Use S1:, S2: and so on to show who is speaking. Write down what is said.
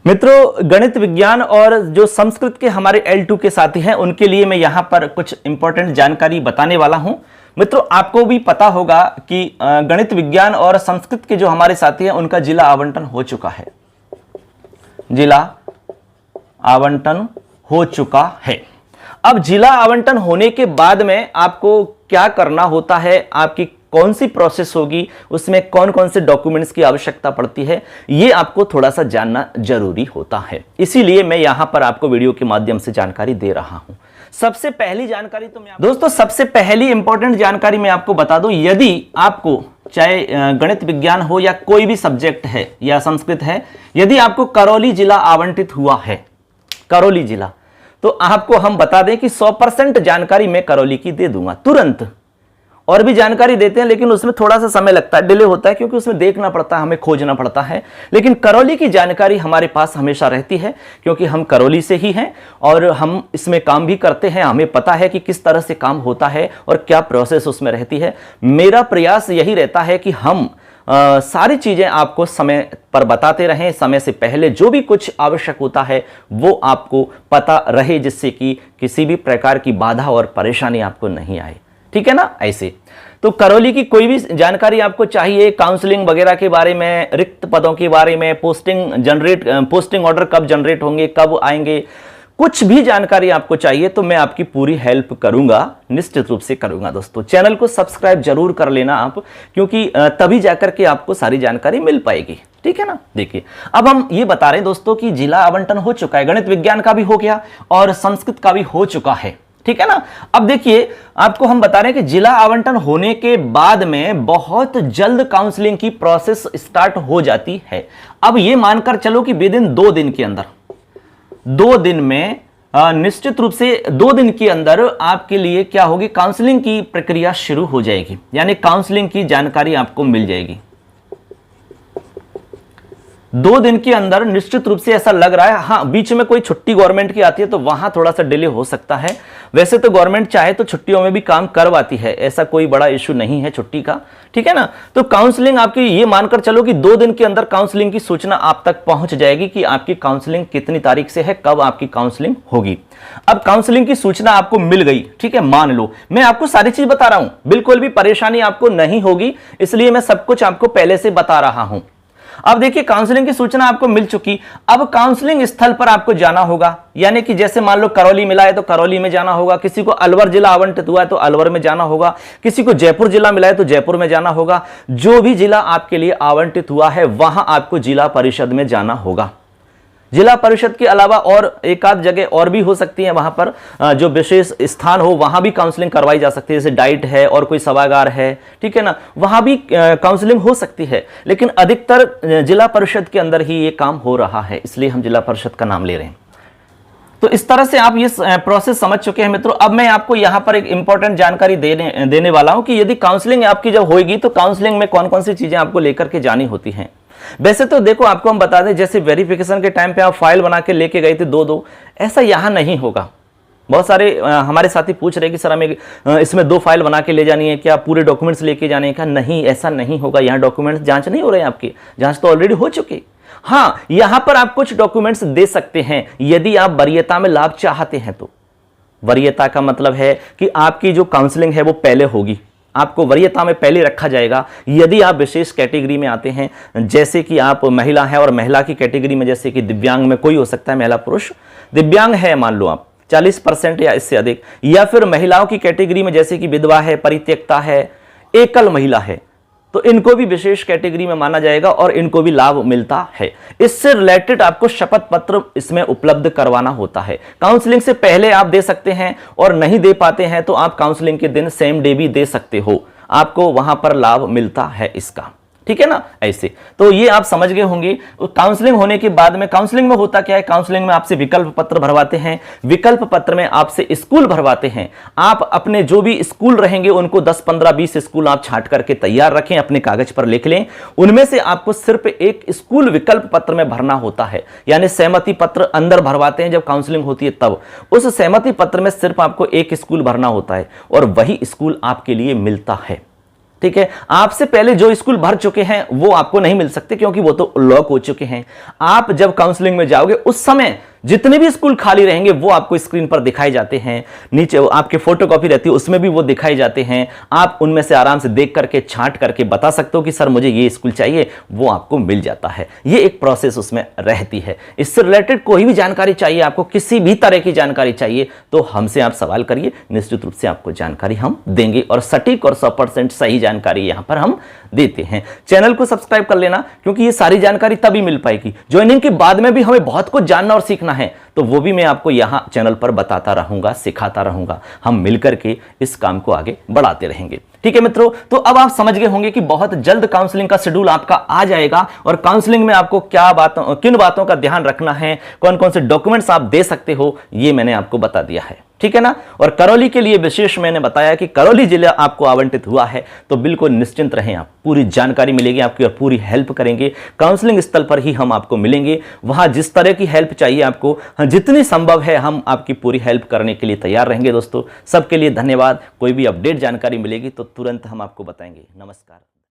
S1: मित्रों, गणित विज्ञान और जो संस्कृत के हमारे L2 के साथी हैं उनके लिए मैं यहां पर कुछ इंपॉर्टेंट जानकारी बताने वाला हूं। मित्रों, आपको भी पता होगा कि गणित विज्ञान और संस्कृत के जो हमारे साथी हैं उनका जिला आवंटन हो चुका है। जिला आवंटन हो चुका है। अब जिला आवंटन होने के बाद में आपको क्या करना होता है, आपकी कौन सी प्रोसेस होगी, उसमें कौन कौन से डॉक्यूमेंट्स की आवश्यकता पड़ती है, ये आपको थोड़ा सा जानना जरूरी होता है। इसीलिए मैं यहां पर आपको वीडियो के माध्यम से जानकारी दे रहा हूं। सबसे पहली जानकारी तो दोस्तों सबसे पहली इंपॉर्टेंट जानकारी मैं आपको बता दूं, यदि आपको चाहे गणित विज्ञान हो या कोई भी सब्जेक्ट है या संस्कृत है, यदि आपको करौली जिला आवंटित हुआ है, करौली जिला, तो आपको हम बता दें कि 100% जानकारी मैं करौली की दे दूंगा तुरंत। और भी जानकारी देते हैं लेकिन उसमें थोड़ा सा समय लगता है, डिले होता है, क्योंकि उसमें देखना पड़ता है, हमें खोजना पड़ता है। लेकिन करौली की जानकारी हमारे पास हमेशा रहती है, क्योंकि हम करौली से ही हैं और हम इसमें काम भी करते हैं। हमें पता है कि किस तरह से काम होता है और क्या प्रोसेस उसमें रहती है। मेरा प्रयास यही रहता है कि हम सारी चीजें आपको समय पर बताते रहें, समय से पहले जो भी कुछ आवश्यक होता है वो आपको पता रहे, जिससे कि किसी भी प्रकार की बाधा और परेशानी आपको नहीं आए। ठीक है ना। ऐसे तो करौली की कोई भी जानकारी आपको चाहिए, काउंसलिंग वगैरह के बारे में, रिक्त पदों के बारे में, पोस्टिंग ऑर्डर कब जनरेट होंगे, कब आएंगे, कुछ भी जानकारी आपको चाहिए तो मैं आपकी पूरी हेल्प करूंगा, निश्चित रूप से करूंगा। दोस्तों चैनल को सब्सक्राइब जरूर कर लेना आप, क्योंकि तभी जाकर के आपको सारी जानकारी मिल पाएगी। ठीक है ना। देखिए, अब हम ये बता रहे हैं दोस्तों कि जिला आवंटन हो चुका है, गणित विज्ञान का भी हो गया और संस्कृत का भी हो चुका है। ठीक है ना। अब देखिए, आपको हम बता रहे हैं कि जिला आवंटन होने के बाद में बहुत जल्द काउंसलिंग की प्रोसेस स्टार्ट हो जाती है। अब ये मानकर चलो कि विदिन 2 दिन के अंदर, 2 दिन में निश्चित रूप से 2 दिन के अंदर आपके लिए क्या होगी, काउंसलिंग की प्रक्रिया शुरू हो जाएगी, यानी काउंसलिंग की जानकारी आपको मिल जाएगी 2 दिन के अंदर। निश्चित रूप से ऐसा लग रहा है, हाँ बीच में कोई छुट्टी गवर्नमेंट की आती है तो वहां थोड़ा सा डिले हो सकता है। वैसे तो गवर्नमेंट चाहे तो छुट्टियों में भी काम करवाती है, ऐसा कोई बड़ा इशू नहीं है छुट्टी का। ठीक है ना। तो काउंसलिंग आपकी, ये मानकर चलो कि 2 दिन के अंदर काउंसलिंग की सूचना आप तक पहुंच जाएगी कि आपकी काउंसलिंग कितनी तारीख से है, कब आपकी काउंसलिंग होगी। अब काउंसलिंग की सूचना आपको मिल गई, ठीक है, मान लो मैं आपको सारी चीज बता रहा हूं, बिल्कुल भी परेशानी आपको नहीं होगी, इसलिए मैं सब कुछ आपको पहले से बता रहा हूं। अब देखिए, काउंसलिंग की सूचना आपको मिल चुकी। अब काउंसलिंग स्थल पर आपको जाना होगा, यानी कि जैसे मान लो करौली मिला है तो करौली में जाना होगा, किसी को अलवर जिला आवंटित हुआ है तो अलवर में जाना होगा, किसी को जयपुर जिला मिला है तो जयपुर में जाना होगा। जो भी जिला आपके लिए आवंटित हुआ है वहां आपको जिला परिषद में जाना होगा। जिला परिषद के अलावा और एक आध जगह और भी हो सकती है, वहां पर जो विशेष स्थान हो वहां भी काउंसलिंग करवाई जा सकती है, जैसे डाइट है और कोई सभागार है, ठीक है ना, वहां भी काउंसलिंग हो सकती है। लेकिन अधिकतर जिला परिषद के अंदर ही ये काम हो रहा है, इसलिए हम जिला परिषद का नाम ले रहे हैं। तो इस तरह से आप ये प्रोसेस समझ चुके हैं मित्रों। अब मैं आपको यहां पर एक इंपॉर्टेंट जानकारी देने वाला हूं कि यदि काउंसलिंग आपकी जब होगी तो काउंसलिंग में कौन कौन सी चीजें आपको लेकर के जानी होती हैं। वैसे तो देखो, आपको हम बता दें, जैसे वेरिफिकेशन के टाइम पे आप फाइल बना के लेके गए थे 2-2, ऐसा यहां नहीं होगा। बहुत सारे हमारे साथी पूछ रहे कि सर हमें इसमें 2 फाइल बना के ले जानी है क्या, पूरे डॉक्यूमेंट्स लेके जाने का? नहीं, ऐसा नहीं होगा। यहाँ डॉक्यूमेंट्स जांच नहीं हो रहे हैं, आपकी जांच तो ऑलरेडी हो चुकी। हाँ, यहां पर आप कुछ डॉक्यूमेंट्स दे सकते हैं यदि आप वरीयता में लाभ चाहते हैं तो। वरीयता का मतलब है कि आपकी जो काउंसलिंग है वो पहले होगी, आपको वरीयता में पहले रखा जाएगा। यदि आप विशेष कैटेगरी में आते हैं, जैसे कि आप महिला हैं और महिला की कैटेगरी में, जैसे कि दिव्यांग में कोई हो सकता है, महिला पुरुष दिव्यांग है मान लो आप 40% या इससे अधिक, या फिर महिलाओं की कैटेगरी में जैसे कि विधवा है, परित्यक्ता है, एकल महिला है, तो इनको भी विशेष कैटेगरी में माना जाएगा और इनको भी लाभ मिलता है। इससे रिलेटेड आपको शपथ पत्र इसमें उपलब्ध करवाना होता है। काउंसलिंग से पहले आप दे सकते हैं और नहीं दे पाते हैं तो आप काउंसलिंग के दिन सेम डे भी दे सकते हो, आपको वहां पर लाभ मिलता है इसका। ठीक है ना। ऐसे तो ये आप समझ गए होंगे। काउंसलिंग होने के बाद में, काउंसलिंग में होता क्या है, काउंसलिंग में आपसे विकल्प पत्र भरवाते हैं, विकल्प पत्र में आपसे स्कूल भरवाते हैं। आप अपने जो भी स्कूल रहेंगे उनको 10, 15, 20 स्कूल आप छांट करके तैयार रखें, अपने कागज पर लिख लें। उनमें से आपको सिर्फ एक स्कूल विकल्प पत्र में भरना होता है, यानी सहमति पत्र अंदर भरवाते हैं जब काउंसलिंग होती है तब। उस सहमति पत्र में सिर्फ आपको एक स्कूल भरना होता है और वही स्कूल आपके लिए मिलता है। ठीक है। आपसे पहले जो स्कूल भर चुके हैं वो आपको नहीं मिल सकते, क्योंकि वो तो लॉक हो चुके हैं। आप जब काउंसलिंग में जाओगे उस समय जितने भी स्कूल खाली रहेंगे वो आपको स्क्रीन पर दिखाई जाते हैं, नीचे आपके फोटोकॉपी रहती है उसमें भी वो दिखाई जाते हैं। आप उनमें से आराम से देख करके छांट करके बता सकते हो कि सर मुझे ये स्कूल चाहिए, वो आपको मिल जाता है। ये एक प्रोसेस उसमें रहती है। इससे रिलेटेड कोई भी जानकारी चाहिए, आपको किसी भी तरह की जानकारी चाहिए तो हमसे आप सवाल करिए, निश्चित रूप से आपको जानकारी हम देंगे और सटीक और 100% सही जानकारी यहां पर हम देते हैं। चैनल को सब्सक्राइब कर लेना, क्योंकि ये सारी जानकारी तभी मिल पाएगी। ज्वाइनिंग के बाद में भी हमें बहुत कुछ जानना और सीखना है, तो वो भी मैं आपको यहां चैनल पर बताता रहूंगा, सिखाता रहूंगा। हम मिलकर के इस काम को आगे बढ़ाते रहेंगे। ठीक है मित्रों, तो अब आप समझ गए होंगे कि बहुत जल्द काउंसलिंग का शेड्यूल आपका आ जाएगा और काउंसलिंग में आपको किन बातों का ध्यान रखना है, कौन कौन से डॉक्यूमेंट्स आप दे सकते हो, ये मैंने आपको बता दिया है। ठीक है ना। और करौली के लिए विशेष मैंने बताया कि करौली जिला आपको आवंटित हुआ है, तो बिल्कुल निश्चिंत रहें आप, पूरी जानकारी मिलेगी आपकी और पूरी हेल्प करेंगे। काउंसलिंग स्थल पर ही हम आपको मिलेंगे, वहां जिस तरह की हेल्प चाहिए आपको, जितनी संभव है हम आपकी पूरी हेल्प करने के लिए तैयार रहेंगे। दोस्तों सबके लिए धन्यवाद। कोई भी अपडेट जानकारी मिलेगी तो तुरंत हम आपको बताएंगे। नमस्कार।